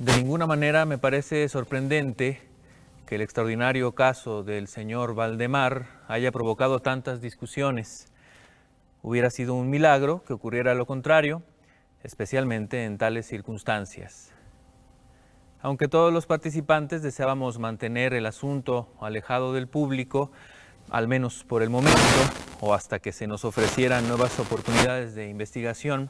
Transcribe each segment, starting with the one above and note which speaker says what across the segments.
Speaker 1: De ninguna manera me parece sorprendente que el extraordinario caso del señor Valdemar haya provocado tantas discusiones. Hubiera sido un milagro que ocurriera lo contrario, especialmente en tales circunstancias. Aunque todos los participantes deseábamos mantener el asunto alejado del público, al menos por el momento, o hasta que se nos ofrecieran nuevas oportunidades de investigación,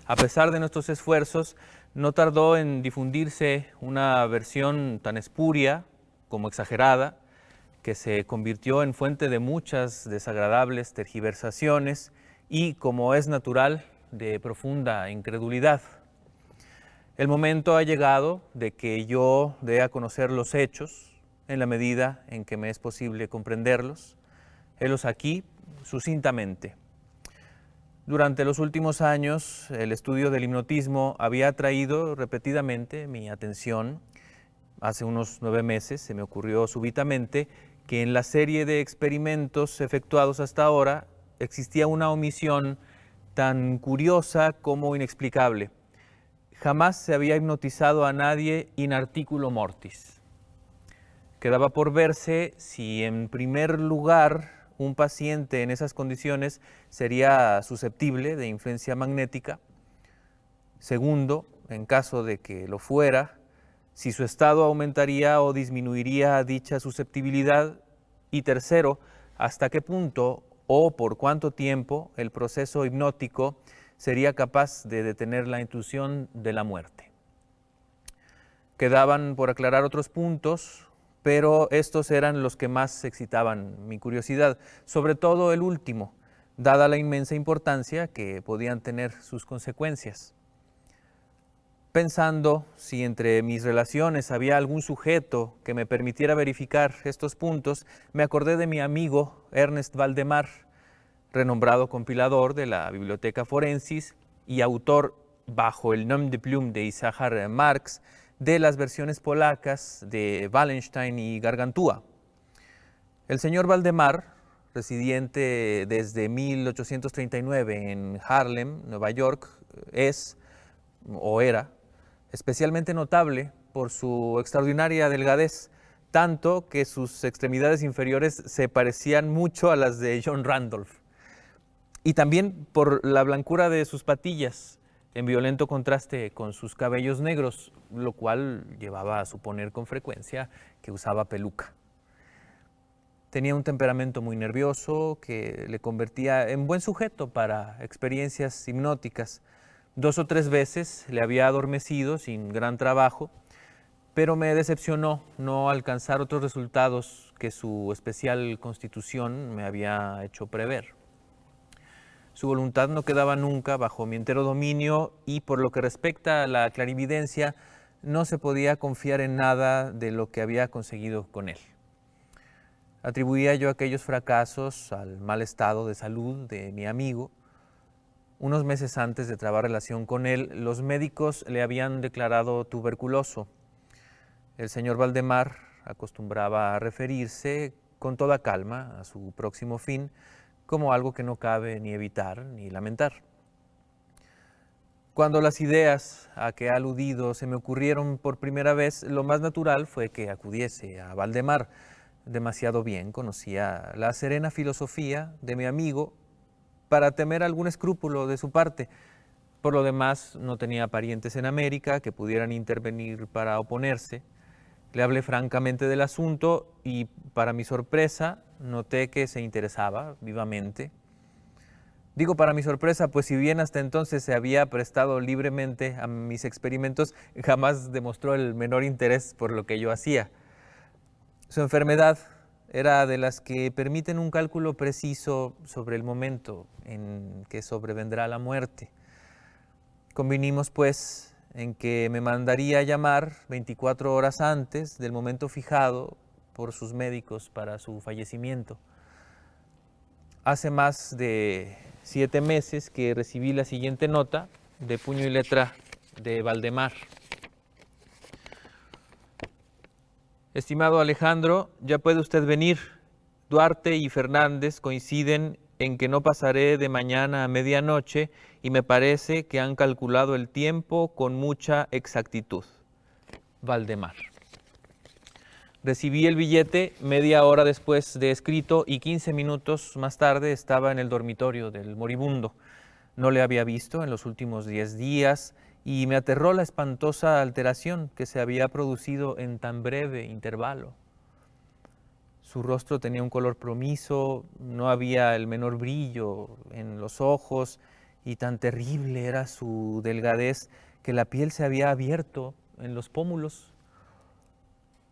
Speaker 1: a pesar de nuestros esfuerzos, no tardó en difundirse una versión tan espuria como exagerada, que se convirtió en fuente de muchas desagradables tergiversaciones y, como es natural, de profunda incredulidad. El momento ha llegado de que yo dé a conocer los hechos en la medida en que me es posible comprenderlos. Helos aquí sucintamente. Durante los últimos años, el estudio del hipnotismo había atraído repetidamente mi atención. Hace unos 9 meses se me ocurrió súbitamente que en la serie de experimentos efectuados hasta ahora existía una omisión tan curiosa como inexplicable. Jamás se había hipnotizado a nadie in articulo mortis. Quedaba por verse si, en primer lugar, un paciente en esas condiciones sería susceptible de influencia magnética. Segundo, en caso de que lo fuera, si su estado aumentaría o disminuiría dicha susceptibilidad. Y tercero, hasta qué punto o por cuánto tiempo el proceso hipnótico sería capaz de detener la intrusión de la muerte. Quedaban por aclarar otros puntos, pero estos eran los que más excitaban mi curiosidad, sobre todo el último, dada la inmensa importancia que podían tener sus consecuencias. Pensando si entre mis relaciones había algún sujeto que me permitiera verificar estos puntos, me acordé de mi amigo Ernest Valdemar, renombrado compilador de la Biblioteca Forensis y autor, bajo el nom de plume de Isaac Marx, de las versiones polacas de Wallenstein y Gargantúa. El señor Valdemar, residente desde 1839 en Harlem, Nueva York, es, o era, especialmente notable por su extraordinaria delgadez, tanto que sus extremidades inferiores se parecían mucho a las de John Randolph, y también por la blancura de sus patillas, en violento contraste con sus cabellos negros, lo cual llevaba a suponer con frecuencia que usaba peluca. Tenía un temperamento muy nervioso que le convertía en buen sujeto para experiencias hipnóticas. 2 o 3 veces le había adormecido sin gran trabajo, pero me decepcionó no alcanzar otros resultados que su especial constitución me había hecho prever. Su voluntad no quedaba nunca bajo mi entero dominio y, por lo que respecta a la clarividencia, no se podía confiar en nada de lo que había conseguido con él. Atribuía yo aquellos fracasos al mal estado de salud de mi amigo. Unos meses antes de trabar relación con él, los médicos le habían declarado tuberculoso. El señor Valdemar acostumbraba a referirse con toda calma a su próximo fin, como algo que no cabe ni evitar ni lamentar. Cuando las ideas a que he aludido se me ocurrieron por primera vez, lo más natural fue que acudiese a Valdemar. Demasiado bien conocía la serena filosofía de mi amigo para temer algún escrúpulo de su parte. Por lo demás, no tenía parientes en América que pudieran intervenir para oponerse. Le hablé francamente del asunto y, para mi sorpresa, noté que se interesaba vivamente. Digo para mi sorpresa, pues si bien hasta entonces se había prestado libremente a mis experimentos, jamás demostró el menor interés por lo que yo hacía. Su enfermedad era de las que permiten un cálculo preciso sobre el momento en que sobrevendrá la muerte. Convinimos, pues, en que me mandaría llamar 24 horas antes del momento fijado por sus médicos para su fallecimiento. Hace más de 7 meses que recibí la siguiente nota de puño y letra de Valdemar. Estimado Alejandro, ya puede usted venir. Duarte y Fernández coinciden en que no pasaré de mañana a medianoche y me parece que han calculado el tiempo con mucha exactitud. Valdemar. Recibí el billete media hora después de escrito y 15 minutos más tarde estaba en el dormitorio del moribundo. No le había visto en los últimos 10 días y me aterró la espantosa alteración que se había producido en tan breve intervalo. Su rostro tenía un color plomizo, no había el menor brillo en los ojos y tan terrible era su delgadez que la piel se había abierto en los pómulos.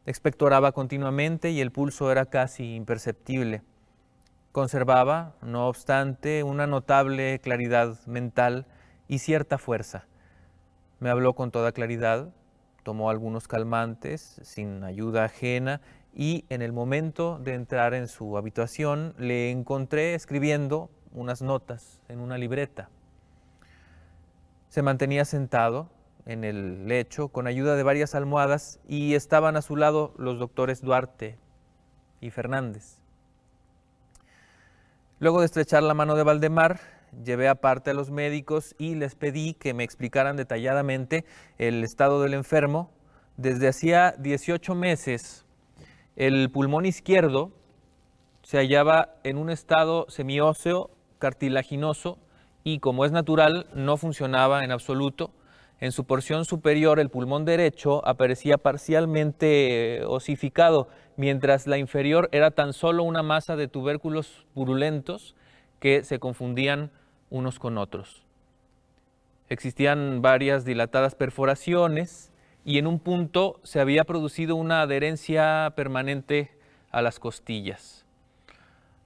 Speaker 1: Expectoraba continuamente y el pulso era casi imperceptible. Conservaba, no obstante, una notable claridad mental y cierta fuerza. Me habló con toda claridad, tomó algunos calmantes sin ayuda ajena y en el momento de entrar en su habitación le encontré escribiendo unas notas en una libreta. Se mantenía sentado en el lecho con ayuda de varias almohadas y estaban a su lado los doctores Duarte y Fernández. Luego de estrechar la mano de Valdemar, llevé aparte a los médicos y les pedí que me explicaran detalladamente el estado del enfermo. Desde hacía 18 meses, el pulmón izquierdo se hallaba en un estado semióseo, cartilaginoso, y como es natural, no funcionaba en absoluto. En su porción superior, el pulmón derecho aparecía parcialmente osificado, mientras la inferior era tan solo una masa de tubérculos purulentos que se confundían unos con otros. Existían varias dilatadas perforaciones y en un punto se había producido una adherencia permanente a las costillas.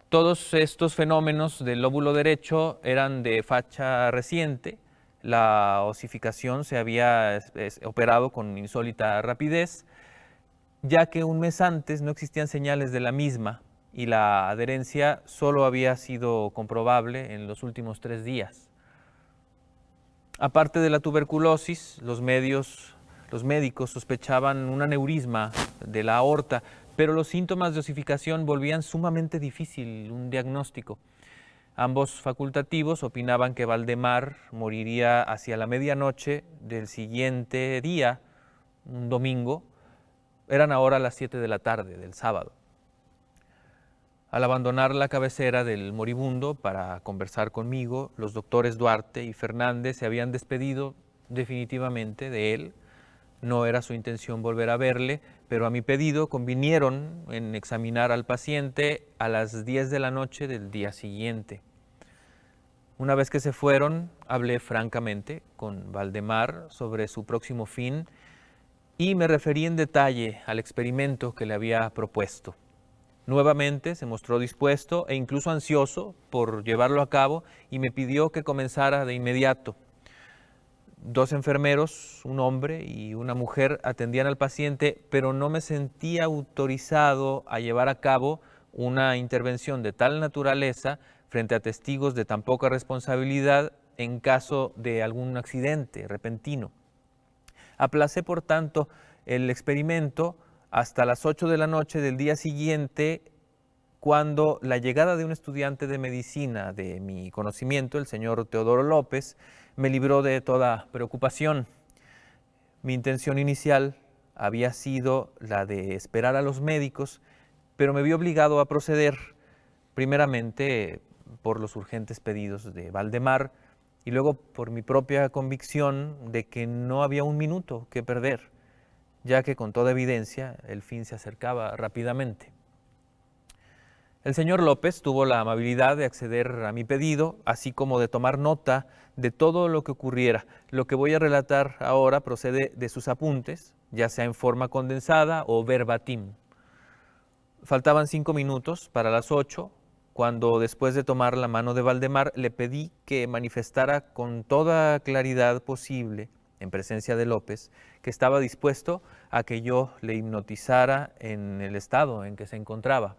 Speaker 1: Todos estos fenómenos del lóbulo derecho eran de facha reciente. La osificación se había operado con insólita rapidez, ya que un mes antes no existían señales de la misma y la adherencia solo había sido comprobable en los últimos 3 días. Aparte de la tuberculosis, los médicos sospechaban un aneurisma de la aorta, pero los síntomas de osificación volvían sumamente difícil un diagnóstico. Ambos facultativos opinaban que Valdemar moriría hacia la medianoche del siguiente día, un domingo. Eran ahora las 7 de la tarde del sábado. Al abandonar la cabecera del moribundo para conversar conmigo, los doctores Duarte y Fernández se habían despedido definitivamente de él. No era su intención volver a verle, pero a mi pedido convinieron en examinar al paciente a las 10 de la noche del día siguiente. Una vez que se fueron, hablé francamente con Valdemar sobre su próximo fin y me referí en detalle al experimento que le había propuesto. Nuevamente se mostró dispuesto e incluso ansioso por llevarlo a cabo y me pidió que comenzara de inmediato. 2 enfermeros, un hombre y una mujer, atendían al paciente, pero no me sentía autorizado a llevar a cabo una intervención de tal naturaleza frente a testigos de tan poca responsabilidad en caso de algún accidente repentino. Aplacé, por tanto, el experimento hasta las 8 de la noche del día siguiente, cuando la llegada de un estudiante de medicina de mi conocimiento, el señor Teodoro López, me libró de toda preocupación. Mi intención inicial había sido la de esperar a los médicos, pero me vi obligado a proceder, primeramente por los urgentes pedidos de Valdemar y luego por mi propia convicción de que no había un minuto que perder, ya que con toda evidencia el fin se acercaba rápidamente. El señor López tuvo la amabilidad de acceder a mi pedido, así como de tomar nota de todo lo que ocurriera. Lo que voy a relatar ahora procede de sus apuntes, ya sea en forma condensada o verbatim. Faltaban 5 minutos para las 8, cuando después de tomar la mano de Valdemar le pedí que manifestara con toda claridad posible, en presencia de López, que estaba dispuesto a que yo le hipnotizara en el estado en que se encontraba.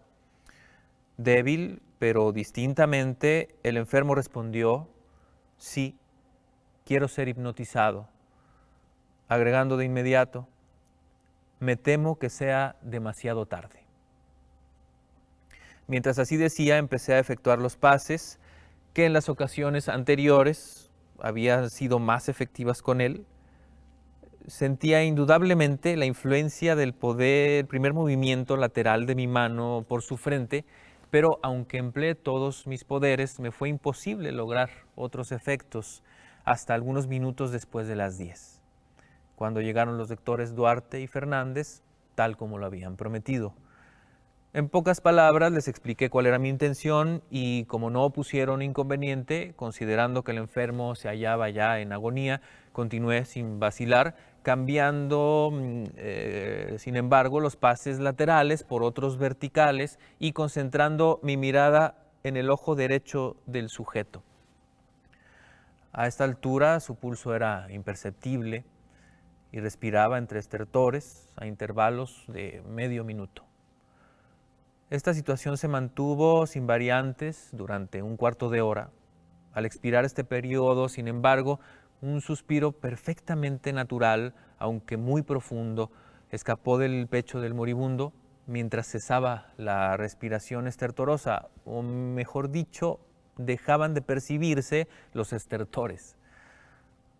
Speaker 1: Débil, pero distintamente, el enfermo respondió: sí, quiero ser hipnotizado, agregando de inmediato: me temo que sea demasiado tarde. Mientras así decía, empecé a efectuar los pases que en las ocasiones anteriores habían sido más efectivas con él. Sentía indudablemente la influencia del poder, el primer movimiento lateral de mi mano por su frente, pero aunque empleé todos mis poderes, me fue imposible lograr otros efectos hasta algunos minutos después de las 10, cuando llegaron los doctores Duarte y Fernández, tal como lo habían prometido. En pocas palabras les expliqué cuál era mi intención y como no opusieron inconveniente, considerando que el enfermo se hallaba ya en agonía, continué sin vacilar, cambiando, sin embargo, los pases laterales por otros verticales y concentrando mi mirada en el ojo derecho del sujeto. A esta altura su pulso era imperceptible y respiraba entre estertores a intervalos de medio minuto. Esta situación se mantuvo sin variantes durante un cuarto de hora. Al expirar este periodo, sin embargo, un suspiro perfectamente natural, aunque muy profundo, escapó del pecho del moribundo mientras cesaba la respiración estertorosa, o mejor dicho, dejaban de percibirse los estertores.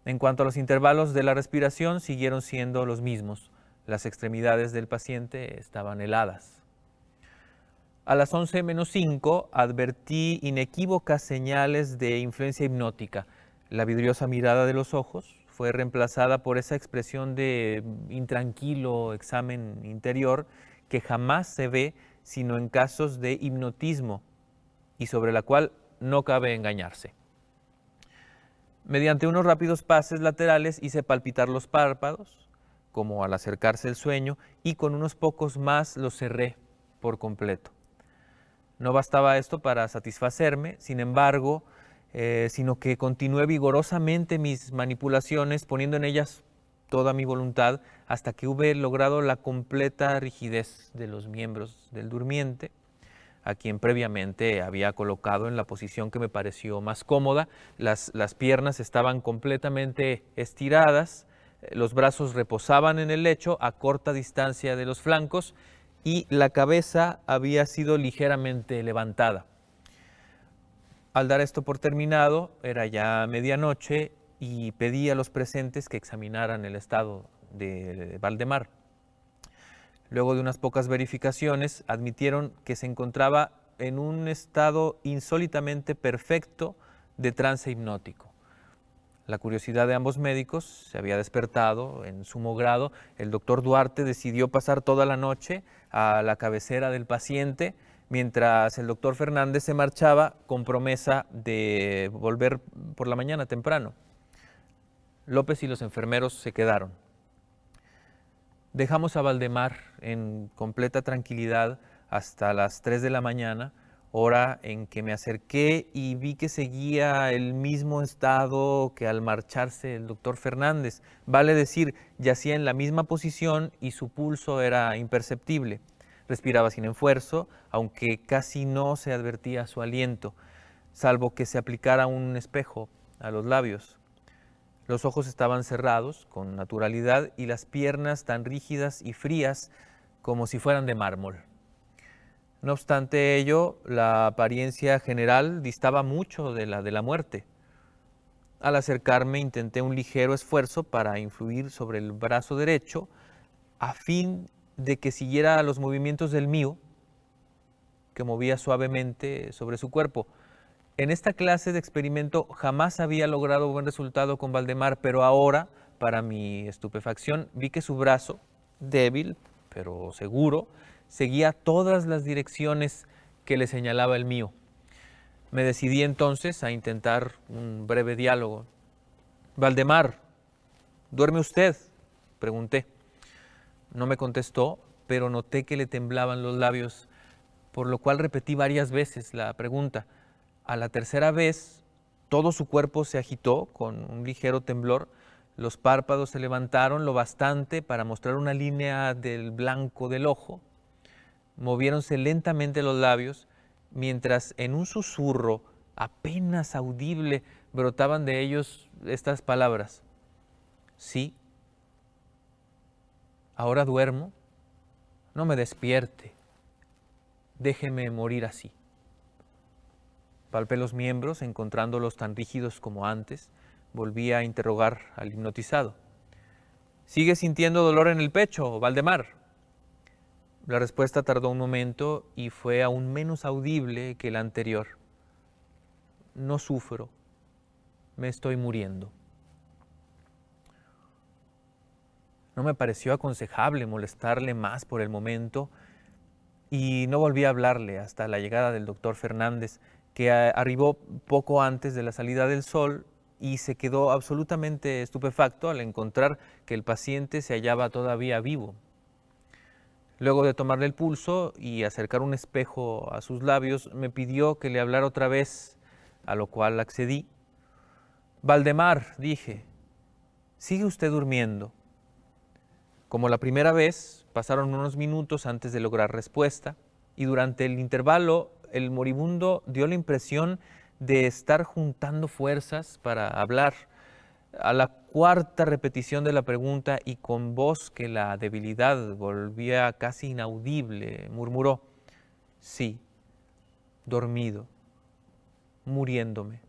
Speaker 1: En cuanto a los intervalos de la respiración, siguieron siendo los mismos. Las extremidades del paciente estaban heladas. A las 11 menos 5 advertí inequívocas señales de influencia hipnótica. La vidriosa mirada de los ojos fue reemplazada por esa expresión de intranquilo examen interior que jamás se ve sino en casos de hipnotismo y sobre la cual no cabe engañarse. Mediante unos rápidos pases laterales hice palpitar los párpados, como al acercarse el sueño, y con unos pocos más los cerré por completo. No bastaba esto para satisfacerme, sin embargo, sino que continué vigorosamente mis manipulaciones, poniendo en ellas toda mi voluntad, hasta que hube logrado la completa rigidez de los miembros del durmiente, a quien previamente había colocado en la posición que me pareció más cómoda. Las piernas estaban completamente estiradas, los brazos reposaban en el lecho a corta distancia de los flancos, y la cabeza había sido ligeramente levantada. Al dar esto por terminado, era ya medianoche y pedí a los presentes que examinaran el estado de Valdemar. Luego de unas pocas verificaciones, admitieron que se encontraba en un estado insólitamente perfecto de trance hipnótico. La curiosidad de ambos médicos se había despertado en sumo grado. El doctor Duarte decidió pasar toda la noche a la cabecera del paciente, mientras el doctor Fernández se marchaba con promesa de volver por la mañana temprano. López y los enfermeros se quedaron. Dejamos a Valdemar en completa tranquilidad hasta las 3 de la mañana, hora en que me acerqué y vi que seguía el mismo estado que al marcharse el doctor Fernández. Vale decir, yacía en la misma posición y su pulso era imperceptible. Respiraba sin esfuerzo, aunque casi no se advertía su aliento, salvo que se aplicara un espejo a los labios. Los ojos estaban cerrados con naturalidad y las piernas tan rígidas y frías como si fueran de mármol. No obstante ello, la apariencia general distaba mucho de la muerte. Al acercarme intenté un ligero esfuerzo para influir sobre el brazo derecho a fin de que siguiera los movimientos del mío, que movía suavemente sobre su cuerpo. En esta clase de experimento jamás había logrado buen resultado con Valdemar, pero ahora, para mi estupefacción, vi que su brazo, débil pero seguro, seguía todas las direcciones que le señalaba el mío. Me decidí entonces a intentar un breve diálogo. «Valdemar, ¿duerme usted?», pregunté. No me contestó, pero noté que le temblaban los labios, por lo cual repetí varias veces la pregunta. A la tercera vez, todo su cuerpo se agitó con un ligero temblor. Los párpados se levantaron lo bastante para mostrar una línea del blanco del ojo. Moviéronse lentamente los labios, mientras en un susurro apenas audible brotaban de ellos estas palabras: «Sí, ahora duermo, no me despierte, déjeme morir así». Palpé los miembros, encontrándolos tan rígidos como antes. Volví a interrogar al hipnotizado. ¿Sigue sintiendo dolor en el pecho, Valdemar? La respuesta tardó un momento y fue aún menos audible que la anterior. No sufro, me estoy muriendo. No me pareció aconsejable molestarle más por el momento y no volví a hablarle hasta la llegada del doctor Fernández, que arribó poco antes de la salida del sol y se quedó absolutamente estupefacto al encontrar que el paciente se hallaba todavía vivo. Luego de tomarle el pulso y acercar un espejo a sus labios, me pidió que le hablara otra vez, a lo cual accedí. Valdemar, dije, ¿sigue usted durmiendo? Como la primera vez, pasaron unos minutos antes de lograr respuesta y durante el intervalo el moribundo dio la impresión de estar juntando fuerzas para hablar. A la cuarta repetición de la pregunta y con voz que la debilidad volvía casi inaudible, murmuró, sí, dormido, muriéndome.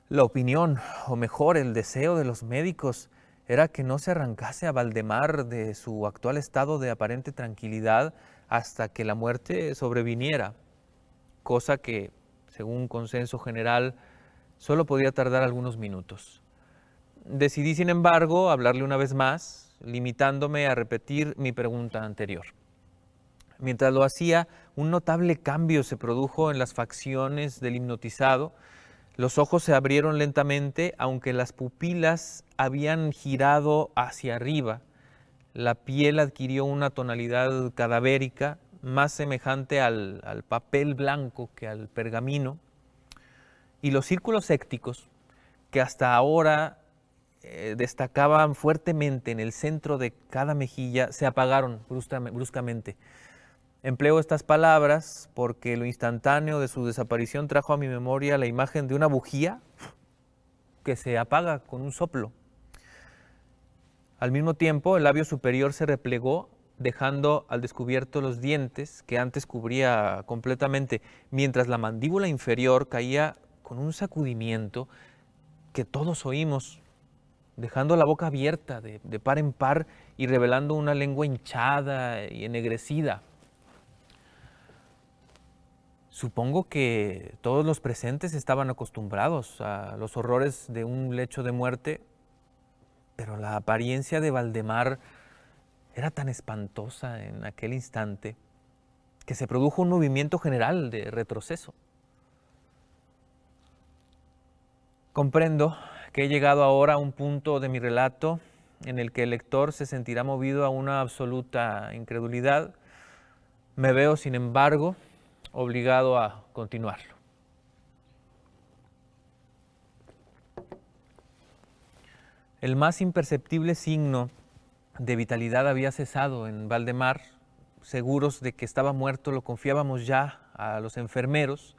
Speaker 1: La opinión, o mejor el deseo de los médicos, era que no se arrancase a Valdemar de su actual estado de aparente tranquilidad hasta que la muerte sobreviniera, cosa que, según consenso general, solo podía tardar algunos minutos. Decidí, sin embargo, hablarle una vez más, limitándome a repetir mi pregunta anterior. Mientras lo hacía, un notable cambio se produjo en las facciones del hipnotizado. Los ojos se abrieron lentamente, aunque las pupilas habían girado hacia arriba. La piel adquirió una tonalidad cadavérica, más semejante al papel blanco que al pergamino. Y los círculos sépticos, que hasta ahora destacaban fuertemente en el centro de cada mejilla, se apagaron bruscamente. Empleo estas palabras porque lo instantáneo de su desaparición trajo a mi memoria la imagen de una bujía que se apaga con un soplo. Al mismo tiempo, el labio superior se replegó, dejando al descubierto los dientes que antes cubría completamente, mientras la mandíbula inferior caía con un sacudimiento que todos oímos, dejando la boca abierta de par en par y revelando una lengua hinchada y ennegrecida. Supongo que todos los presentes estaban acostumbrados a los horrores de un lecho de muerte, pero la apariencia de Valdemar era tan espantosa en aquel instante que se produjo un movimiento general de retroceso. Comprendo que he llegado ahora a un punto de mi relato en el que el lector se sentirá movido a una absoluta incredulidad. Me veo, sin embargo, obligado a continuarlo. El más imperceptible signo de vitalidad había cesado en Valdemar. Seguros de que estaba muerto, lo confiábamos ya a los enfermeros,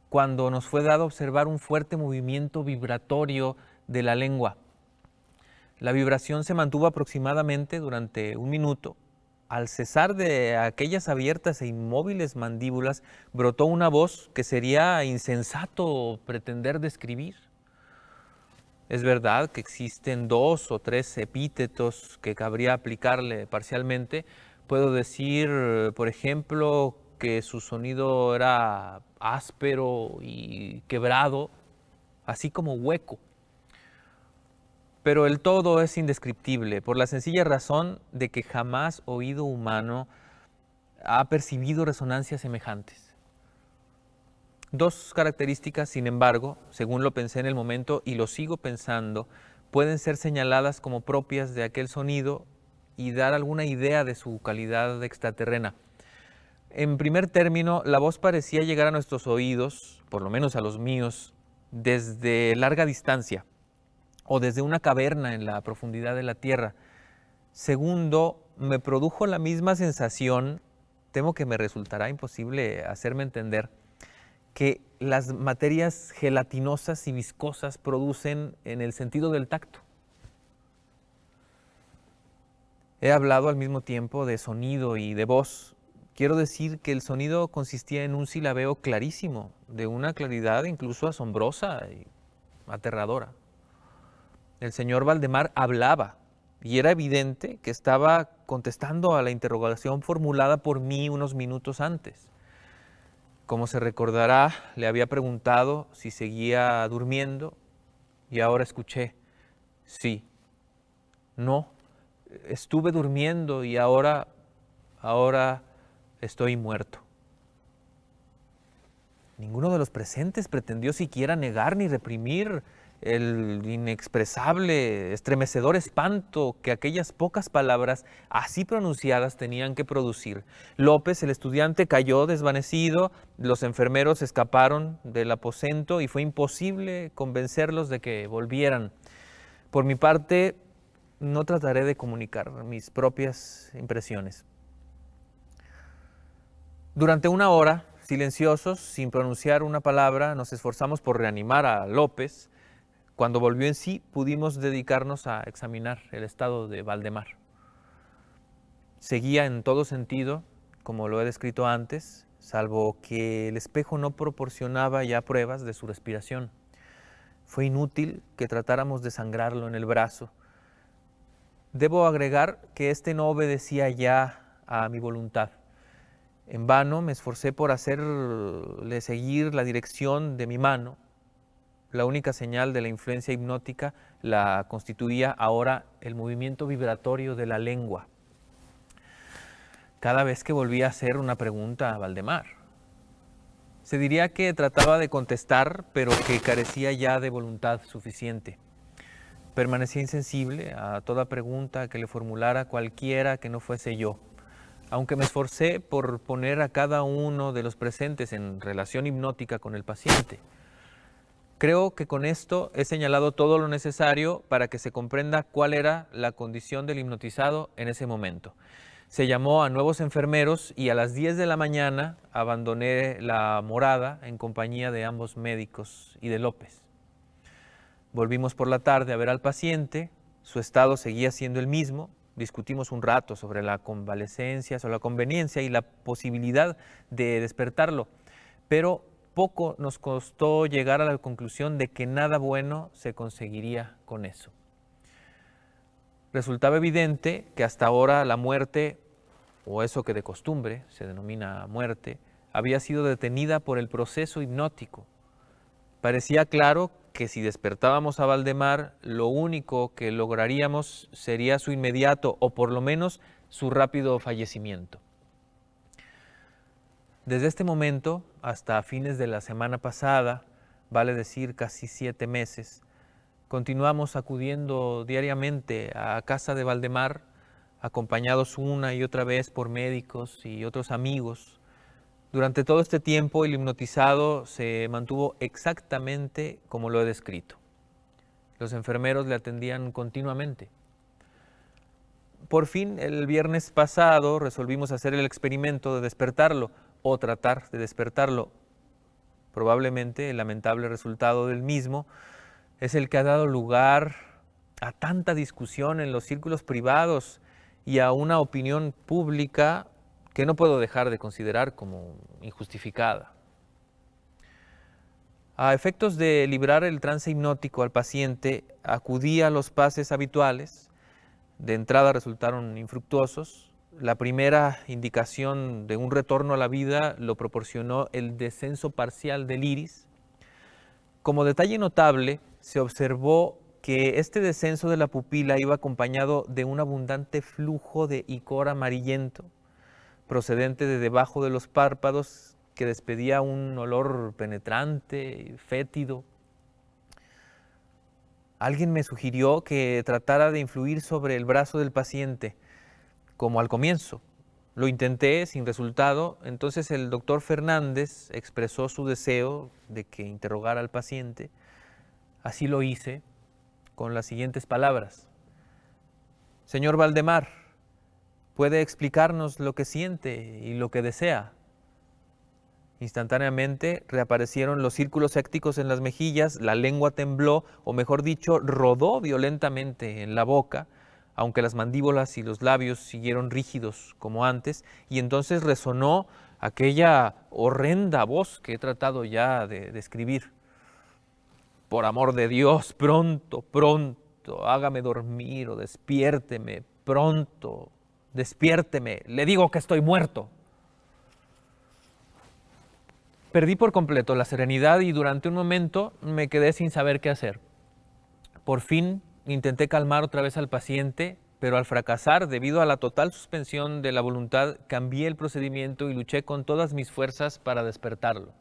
Speaker 1: cuando nos fue dado observar un fuerte movimiento vibratorio de la lengua. La vibración se mantuvo aproximadamente durante un minuto. Al cesar de aquellas abiertas e inmóviles mandíbulas, brotó una voz que sería insensato pretender describir. Es verdad que existen 2 o 3 epítetos que cabría aplicarle parcialmente. Puedo decir, por ejemplo, que su sonido era áspero y quebrado, así como hueco. Pero el todo es indescriptible, por la sencilla razón de que jamás oído humano ha percibido resonancias semejantes. 2 características, sin embargo, según lo pensé en el momento y lo sigo pensando, pueden ser señaladas como propias de aquel sonido y dar alguna idea de su calidad extraterrena. En primer término, la voz parecía llegar a nuestros oídos, por lo menos a los míos, desde larga distancia o desde una caverna en la profundidad de la tierra. Segundo, me produjo la misma sensación, temo que me resultará imposible hacerme entender, que las materias gelatinosas y viscosas producen en el sentido del tacto. He hablado al mismo tiempo de sonido y de voz. Quiero decir que el sonido consistía en un silabeo clarísimo, de una claridad incluso asombrosa y aterradora. El señor Valdemar hablaba y era evidente que estaba contestando a la interrogación formulada por mí unos minutos antes. Como se recordará, le había preguntado si seguía durmiendo y ahora escuché, sí, no, estuve durmiendo y ahora estoy muerto. Ninguno de los presentes pretendió siquiera negar ni reprimir el inexpresable, estremecedor espanto que aquellas pocas palabras así pronunciadas tenían que producir. López, el estudiante, cayó desvanecido, los enfermeros escaparon del aposento y fue imposible convencerlos de que volvieran. Por mi parte, no trataré de comunicar mis propias impresiones. Durante una hora, silenciosos, sin pronunciar una palabra, nos esforzamos por reanimar a López. Cuando volvió en sí, pudimos dedicarnos a examinar el estado de Valdemar. Seguía en todo sentido, como lo he descrito antes, salvo que el espejo no proporcionaba ya pruebas de su respiración. Fue inútil que tratáramos de sangrarlo en el brazo. Debo agregar que este no obedecía ya a mi voluntad. En vano me esforcé por hacerle seguir la dirección de mi mano. La única señal de la influencia hipnótica la constituía ahora el movimiento vibratorio de la lengua. Cada vez que volvía a hacer una pregunta a Valdemar, se diría que trataba de contestar, pero que carecía ya de voluntad suficiente. Permanecía insensible a toda pregunta que le formulara cualquiera que no fuese yo. Aunque me esforcé por poner a cada uno de los presentes en relación hipnótica con el paciente. Creo que con esto he señalado todo lo necesario para que se comprenda cuál era la condición del hipnotizado en ese momento. Se llamó a nuevos enfermeros y a las 10 de la mañana abandoné la morada en compañía de ambos médicos y de López. Volvimos por la tarde a ver al paciente, su estado seguía siendo el mismo, discutimos un rato sobre la convalecencia, sobre la conveniencia y la posibilidad de despertarlo, pero poco nos costó llegar a la conclusión de que nada bueno se conseguiría con eso. Resultaba evidente que hasta ahora la muerte, o eso que de costumbre se denomina muerte, había sido detenida por el proceso hipnótico. Parecía claro que si despertábamos a Valdemar, lo único que lograríamos sería su inmediato, o por lo menos su rápido fallecimiento. Desde este momento hasta fines de la semana pasada, vale decir casi 7 meses, continuamos acudiendo diariamente a casa de Valdemar, acompañados una y otra vez por médicos y otros amigos. Durante todo este tiempo el hipnotizado se mantuvo exactamente como lo he descrito. Los enfermeros le atendían continuamente. Por fin, el viernes pasado resolvimos hacer el experimento de despertarlo, o tratar de despertarlo. Probablemente el lamentable resultado del mismo es el que ha dado lugar a tanta discusión en los círculos privados y a una opinión pública que no puedo dejar de considerar como injustificada. A efectos de librar el trance hipnótico al paciente, acudí a los pases habituales. De entrada resultaron infructuosos. La primera indicación de un retorno a la vida lo proporcionó el descenso parcial del iris. Como detalle notable, se observó que este descenso de la pupila iba acompañado de un abundante flujo de icor amarillento, procedente de debajo de los párpados, que despedía un olor penetrante, fétido. Alguien me sugirió que tratara de influir sobre el brazo del paciente, como al comienzo. Lo intenté sin resultado, entonces el doctor Fernández expresó su deseo de que interrogara al paciente. Así lo hice con las siguientes palabras. Señor Valdemar, ¿puede explicarnos lo que siente y lo que desea? Instantáneamente reaparecieron los círculos hécticos en las mejillas, la lengua tembló, o mejor dicho, rodó violentamente en la boca, aunque las mandíbulas y los labios siguieron rígidos como antes, y entonces resonó aquella horrenda voz que he tratado ya de describir. Por amor de Dios, pronto, pronto, grito, hágame dormir o despiérteme pronto, despiérteme, le digo que estoy muerto. Perdí por completo la serenidad y durante un momento me quedé sin saber qué hacer. Por fin intenté calmar otra vez al paciente, pero al fracasar, debido a la total suspensión de la voluntad, cambié el procedimiento y luché con todas mis fuerzas para despertarlo.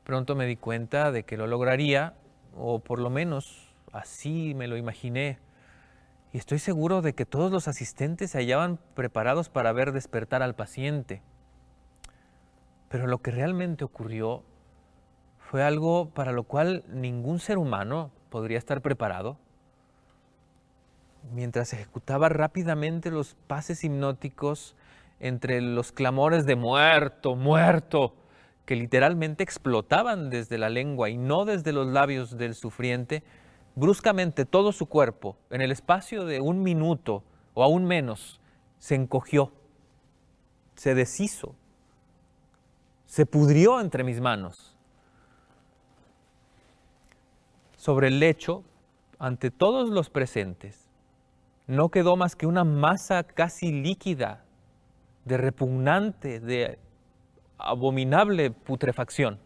Speaker 1: Pronto me di cuenta de que lo lograría, o por lo menos así me lo imaginé, y estoy seguro de que todos los asistentes se hallaban preparados para ver despertar al paciente. Pero lo que realmente ocurrió fue algo para lo cual ningún ser humano podría estar preparado. Mientras ejecutaba rápidamente los pases hipnóticos entre los clamores de muerto, muerto, que literalmente explotaban desde la lengua y no desde los labios del sufriente, bruscamente todo su cuerpo, en el espacio de un minuto o aún menos, se encogió, se deshizo, se pudrió entre mis manos. Sobre el lecho, ante todos los presentes, no quedó más que una masa casi líquida, de repugnante, de abominable putrefacción.